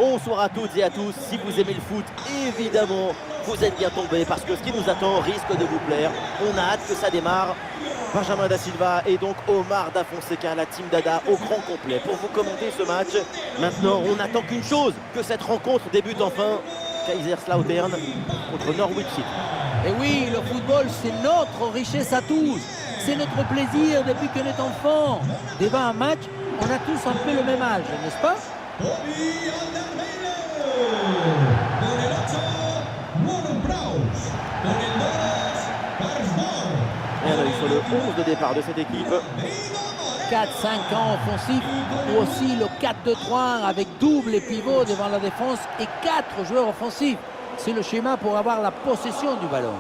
Bonsoir à toutes et à tous. Si vous aimez le foot, évidemment, vous êtes bien tombés parce que ce qui nous attend risque de vous plaire. On a hâte que ça démarre. Benjamin Da Silva et donc Omar Da Fonseca, la team Dada au grand complet pour vous commenter ce match. Maintenant, on n'attend qu'une chose, que cette rencontre débute enfin. Kaiserslautern contre Norwich City. Et oui, le football, c'est notre richesse à tous. C'est notre plaisir depuis qu'on est enfant. Devant un match, on a tous un peu le même âge, n'est-ce pas? Et un œil sur le 11 de départ de cette équipe. 4-5 ans offensifs, ou aussi le 4-2-3 avec double et pivot devant la défense et 4 joueurs offensifs. C'est le schéma pour avoir la possession du ballon.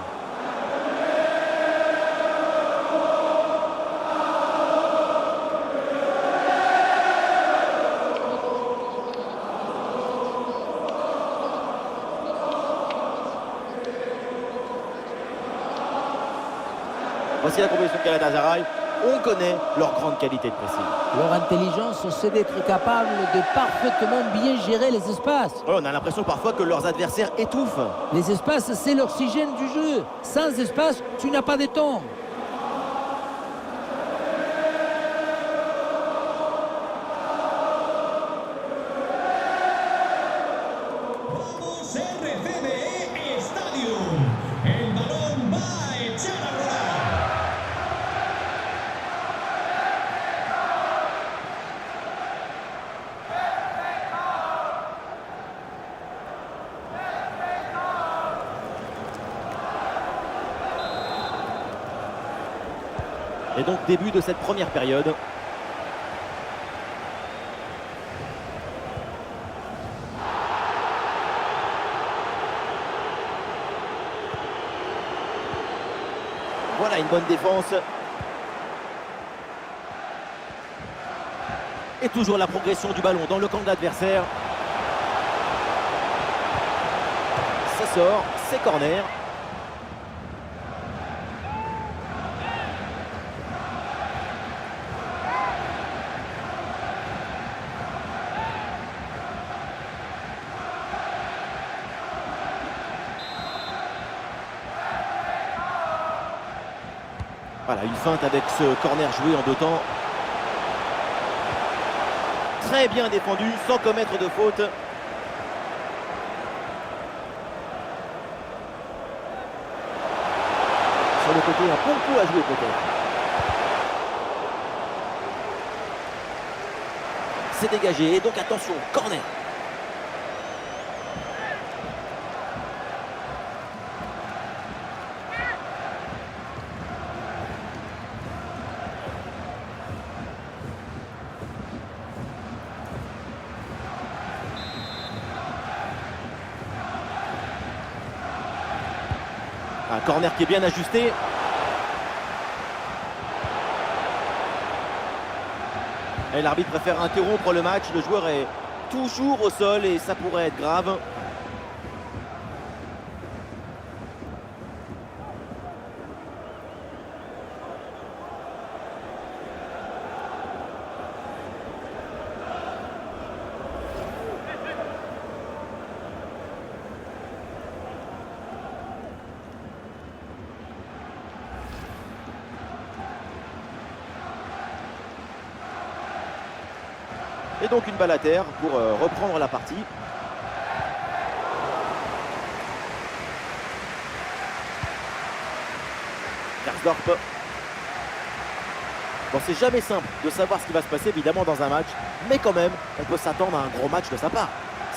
Voici la composition de Galatasaray. On connaît leur grande qualité de pressing. Leur intelligence, c'est d'être capable de parfaitement bien gérer les espaces. Ouais, on a l'impression parfois que leurs adversaires étouffent. Les espaces, c'est l'oxygène du jeu. Sans espace, tu n'as pas de temps. Et donc début de cette première période. Voilà une bonne défense. Et toujours la progression du ballon dans le camp de l'adversaire. Ça sort, c'est corner. Voilà, une feinte avec ce corner joué en 2 temps. Très bien défendu, sans commettre de faute. Sur le côté, un bon coup à jouer peut-être. C'est dégagé, et donc attention, corner. Un corner qui est bien ajusté. Et l'arbitre préfère interrompre le match. Le joueur est toujours au sol et ça pourrait être grave. Et donc une balle à terre pour reprendre la partie. Karsdorp. Bon, c'est jamais simple de savoir ce qui va se passer évidemment dans un match, mais quand même, on peut s'attendre à un gros match de sa part.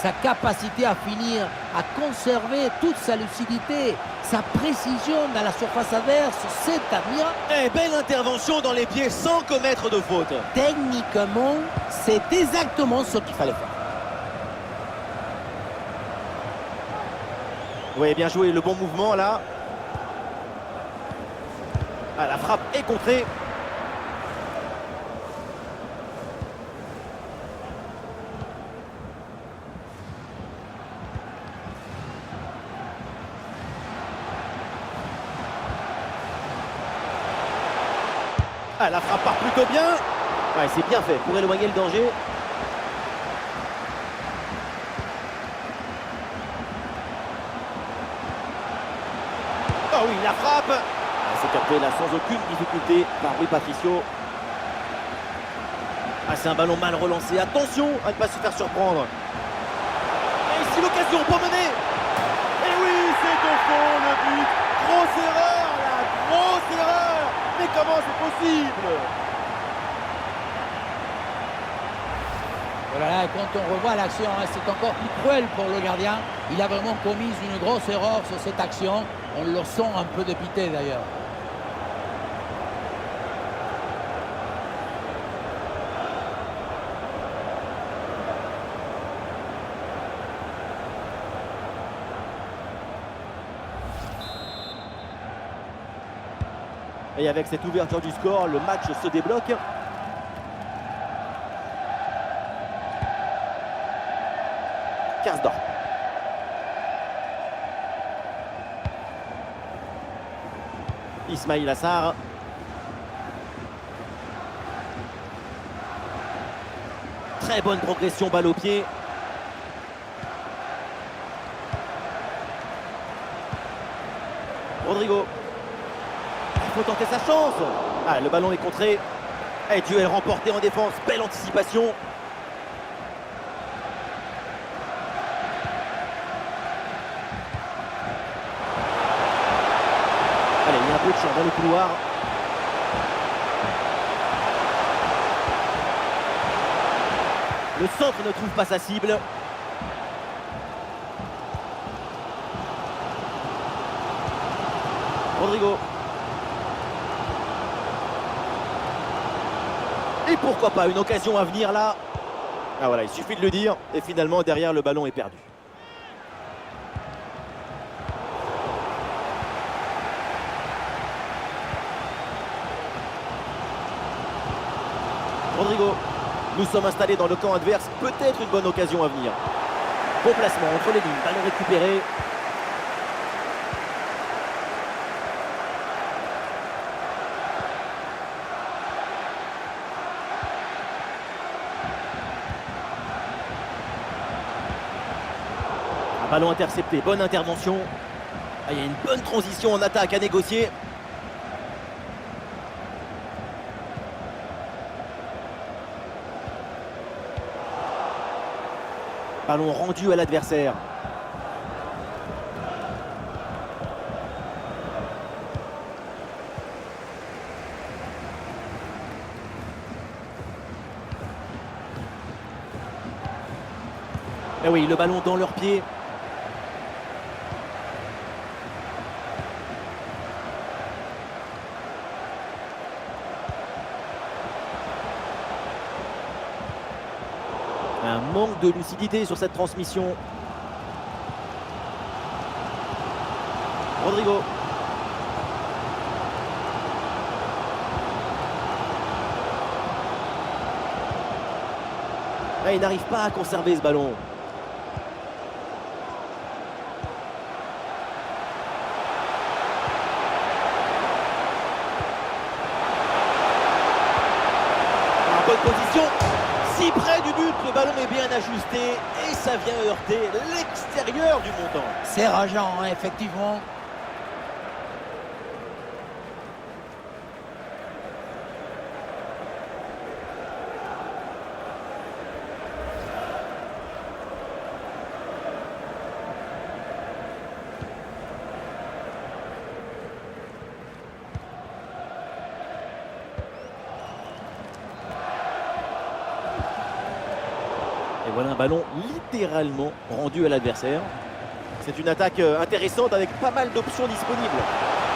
Sa capacité à finir, à conserver toute sa lucidité, sa précision dans la surface adverse, c'est admirable. Et belle intervention dans les pieds sans commettre de faute. Techniquement, c'est exactement ce qu'il fallait faire. Oui, bien joué, le bon mouvement là. Ah, la frappe est contrée. Ah, la frappe part plutôt bien. Ouais, c'est bien fait pour éloigner le danger. Oh oui, la frappe. C'est capté là sans aucune difficulté par Rui Patricio. Ah, c'est un ballon mal relancé. Attention à ne pas se faire surprendre. Et ici l'occasion pour mener. Et oui, c'est au fond le but. Grosse erreur là, grosse erreur. Mais comment c'est possible? Voilà, quand on revoit l'action, hein, c'est encore plus cruel pour le gardien. Il a vraiment commis une grosse erreur sur cette action. On le sent un peu dépité d'ailleurs. Et avec cette ouverture du score, le match se débloque. Karsdorp. Ismail Assar. Très bonne progression, balle au pied. Rodrigo. Il faut tenter sa chance. Ah, le ballon est contré. Et duel remporté en défense. Belle anticipation. Allez, il y a un peu de champ dans le couloir. Le centre ne trouve pas sa cible. Rodrigo. Et pourquoi pas une occasion à venir là. Ah voilà, il suffit de le dire. Et finalement, derrière, le ballon est perdu. Rodrigo. Nous sommes installés dans le camp adverse. Peut-être une bonne occasion à venir. Bon placement entre les lignes. Ballon récupéré. Un ballon intercepté. Bonne intervention. Ah, il y a une bonne transition en attaque à négocier. Ballon rendu à l'adversaire. Et oui, le ballon dans leurs pieds. Un manque de lucidité sur cette transmission. Rodrigo. Là, il n'arrive pas à conserver ce ballon. En bonne position. Si près du but, le ballon est bien ajusté et ça vient heurter l'extérieur du montant. C'est rageant, hein, effectivement. Et voilà un ballon littéralement rendu à l'adversaire. C'est une attaque intéressante avec pas mal d'options disponibles.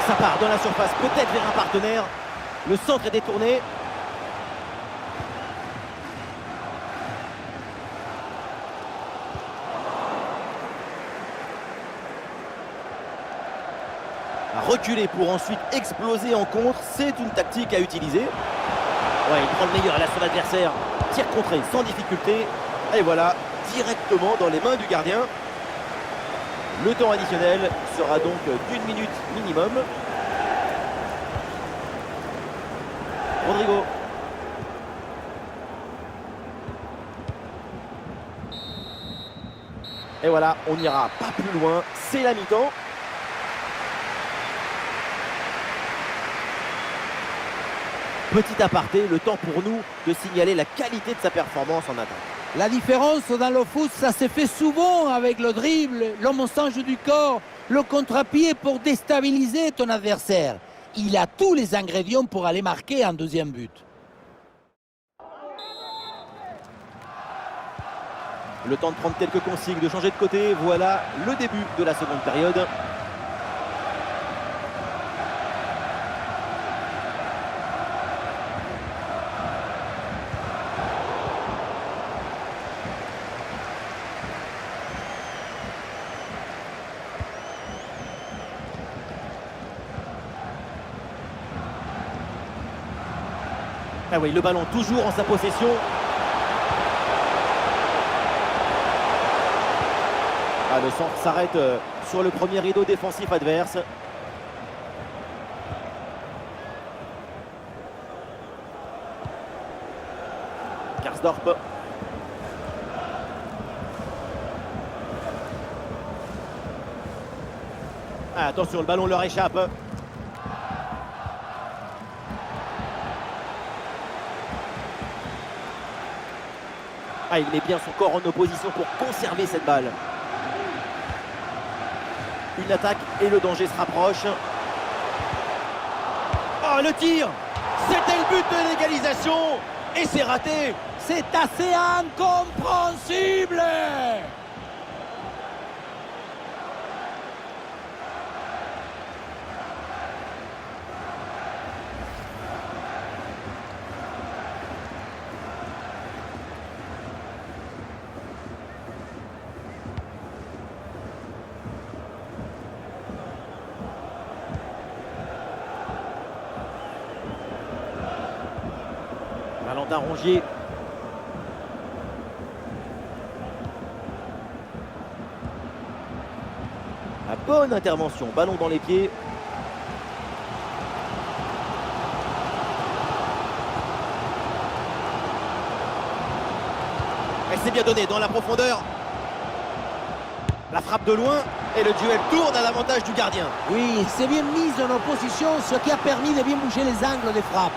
Ça part dans la surface, peut-être vers un partenaire. Le centre est détourné. À reculer pour ensuite exploser en contre, c'est une tactique à utiliser. Ouais, il prend le meilleur là sur l'adversaire. Tir contré sans difficulté. Et voilà, directement dans les mains du gardien. Le temps additionnel sera donc d'1 minute minimum. Rodrigo. Et voilà, on n'ira pas plus loin. C'est la mi-temps. Petit aparté, le temps pour nous de signaler la qualité de sa performance en attaque. La différence dans le foot, ça se fait souvent avec le dribble, le montage du corps, le contre-pied pour déstabiliser ton adversaire. Il a tous les ingrédients pour aller marquer un deuxième but. Le temps de prendre quelques consignes, de changer de côté. Voilà le début de la seconde période. Ah oui, le ballon toujours en sa possession. Ah, le centre s'arrête sur le premier rideau défensif adverse. Karsdorp. Ah, attention, le ballon leur échappe. Ah, il met bien son corps en opposition pour conserver cette balle. Une attaque et le danger se rapproche. Oh, le tir! C'était le but de l'égalisation et c'est raté. C'est assez incompréhensible! Valentin Rongier. La bonne intervention, ballon dans les pieds. Elle s'est bien donnée dans la profondeur. La frappe de loin et le duel tourne à l'avantage du gardien. Oui, c'est bien mis en opposition, ce qui a permis de bien bouger les angles des frappes.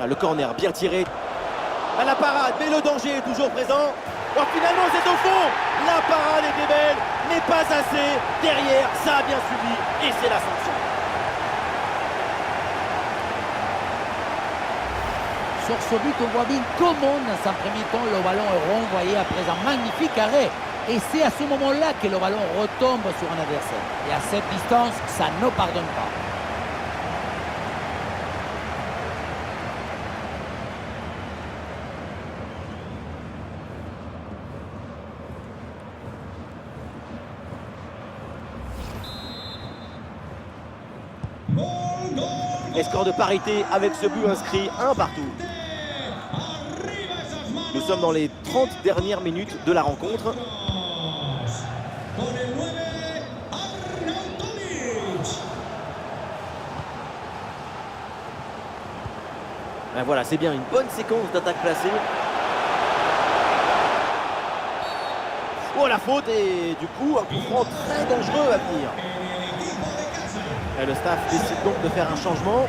Le corner bien tiré. À la parade, mais le danger est toujours présent. Oh, finalement, c'est au fond. La parade était belle, mais pas assez. Derrière, ça a bien suivi et c'est la sanction. Sur ce but, on voit bien comment, dans un premier temps, le ballon est renvoyé après un magnifique arrêt. Et c'est à ce moment-là que le ballon retombe sur un adversaire. Et à cette distance, ça ne pardonne pas. Et score de parité avec ce but inscrit, un partout. Nous sommes dans les 30 dernières minutes de la rencontre. Ben voilà, c'est bien une bonne séquence d'attaque placée. Oh, la faute et du coup un coup franc très dangereux à venir. Et le staff décide donc de faire un changement.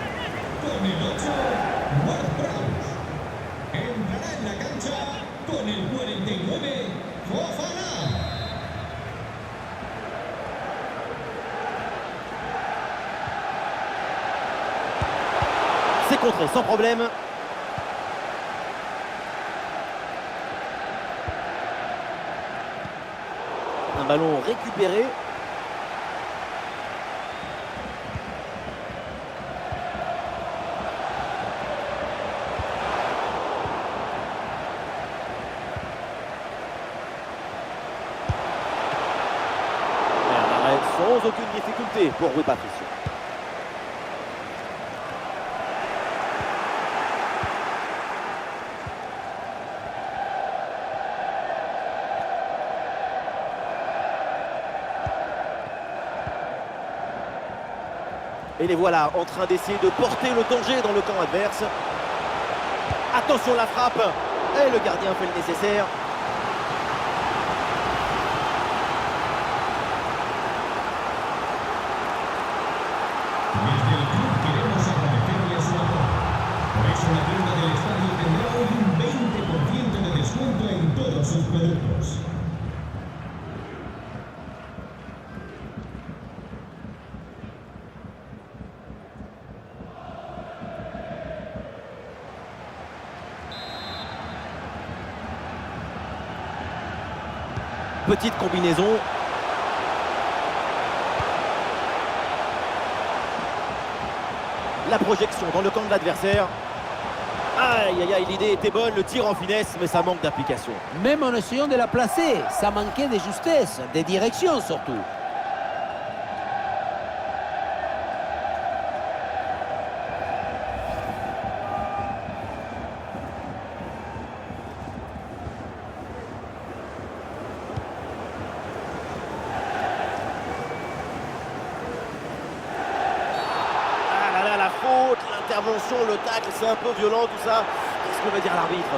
C'est contré sans problème. Un ballon récupéré. Sans aucune difficulté pour Rui Patricio. Et les voilà en train d'essayer de porter le danger dans le camp adverse. Attention la frappe. Et le gardien fait le nécessaire. Desde el club queremos agradecerle su apoyo. Por eso la tienda del estadio tendrá hoy un 20% de descuento en todos sus productos. Petite combinaison. La projection dans le camp de l'adversaire. Aïe aïe aïe, l'idée était bonne, le tir en finesse, mais ça manque d'application. Même en essayant de la placer, ça manquait de justesse, de direction surtout. La faute, l'intervention, le tacle, c'est un peu violent tout ça. Qu'est-ce que veut dire l'arbitre?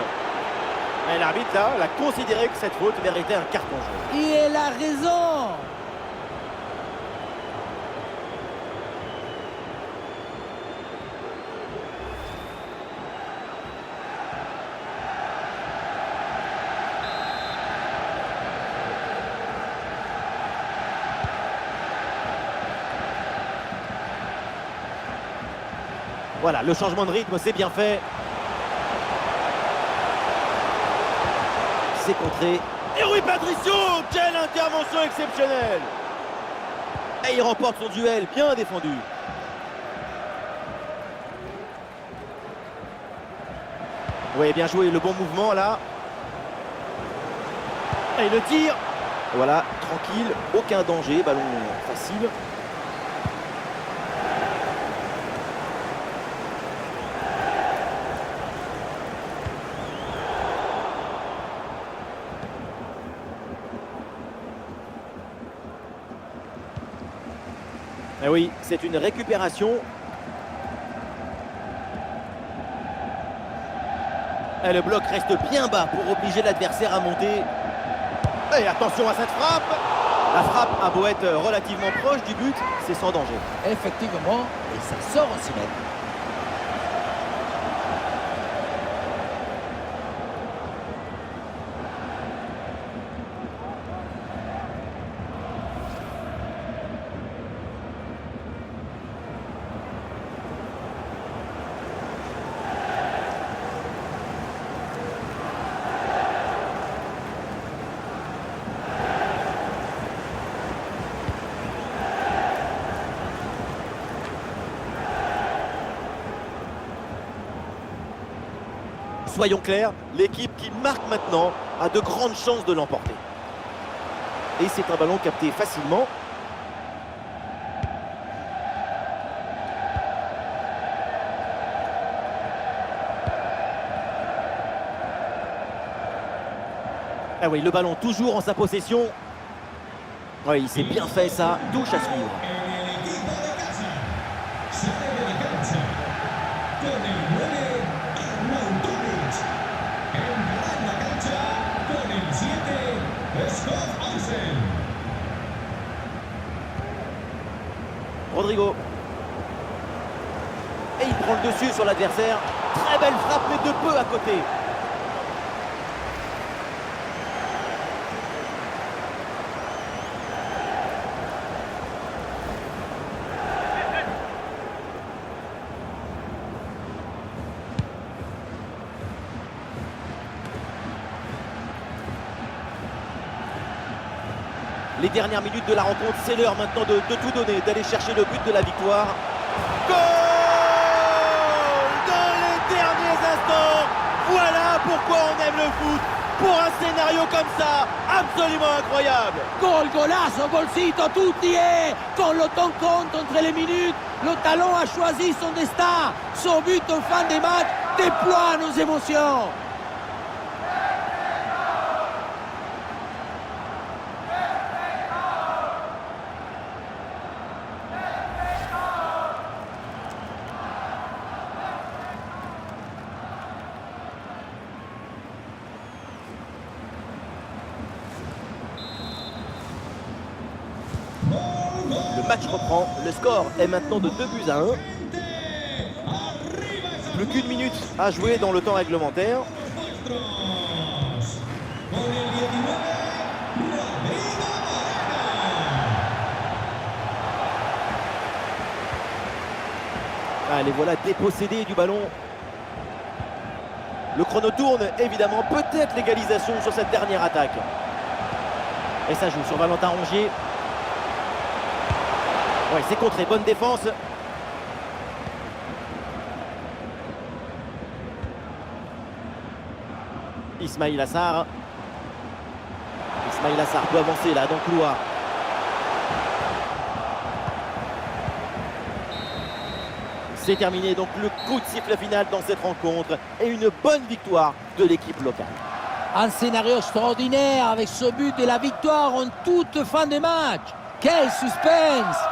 L'arbitre là, elle a considéré que cette faute méritait un carton jaune. Et elle a raison. Voilà, le changement de rythme, c'est bien fait. C'est contré. Et oui, Patricio, quelle intervention exceptionnelle! Et il remporte son duel, bien défendu. Oui, bien joué, le bon mouvement là. Et le tir. Voilà, tranquille, aucun danger, ballon facile. Eh oui, c'est une récupération. Et le bloc reste bien bas pour obliger l'adversaire à monter. Et attention à cette frappe. La frappe a beau être relativement proche du but, c'est sans danger. Effectivement, et ça sort aussi net. Soyons clairs, l'équipe qui marque maintenant a de grandes chances de l'emporter. Et c'est un ballon capté facilement. Ah oui, le ballon toujours en sa possession. Oui, c'est bien fait ça, touche à suivre. El equipo de casa sale de la cancha con el 9 Arnautovic. Entrará en la cancha con el 7 Scott Hansen. Rodrigo. Et il prend le dessus sur l'adversaire. Très belle frappe, mais de peu à côté. Les dernières minutes de la rencontre, c'est l'heure maintenant de tout donner, d'aller chercher le but de la victoire. Goal! Dans les derniers instants, voilà pourquoi on aime le foot. Pour un scénario comme ça, absolument incroyable. Gol, golazo, golcito, tutti et quand le temps compte entre les minutes, le talon a choisi son destin. Son but en fin de match déploie nos émotions. match reprend. Le score est maintenant de 2-1. Plus qu'une minute à jouer dans le temps réglementaire. Allez, voilà, dépossédé du ballon. Le chrono tourne, évidemment. Peut-être l'égalisation sur cette dernière attaque. Et ça joue sur Valentin Rongier. Ouais, c'est contré, bonne défense. Ismail Assar. Ismail Assar peut avancer là dans le couloir. C'est terminé, donc le coup de sifflet final dans cette rencontre et une bonne victoire de l'équipe locale. Un scénario extraordinaire avec ce but et la victoire en toute fin de match. Quel suspense!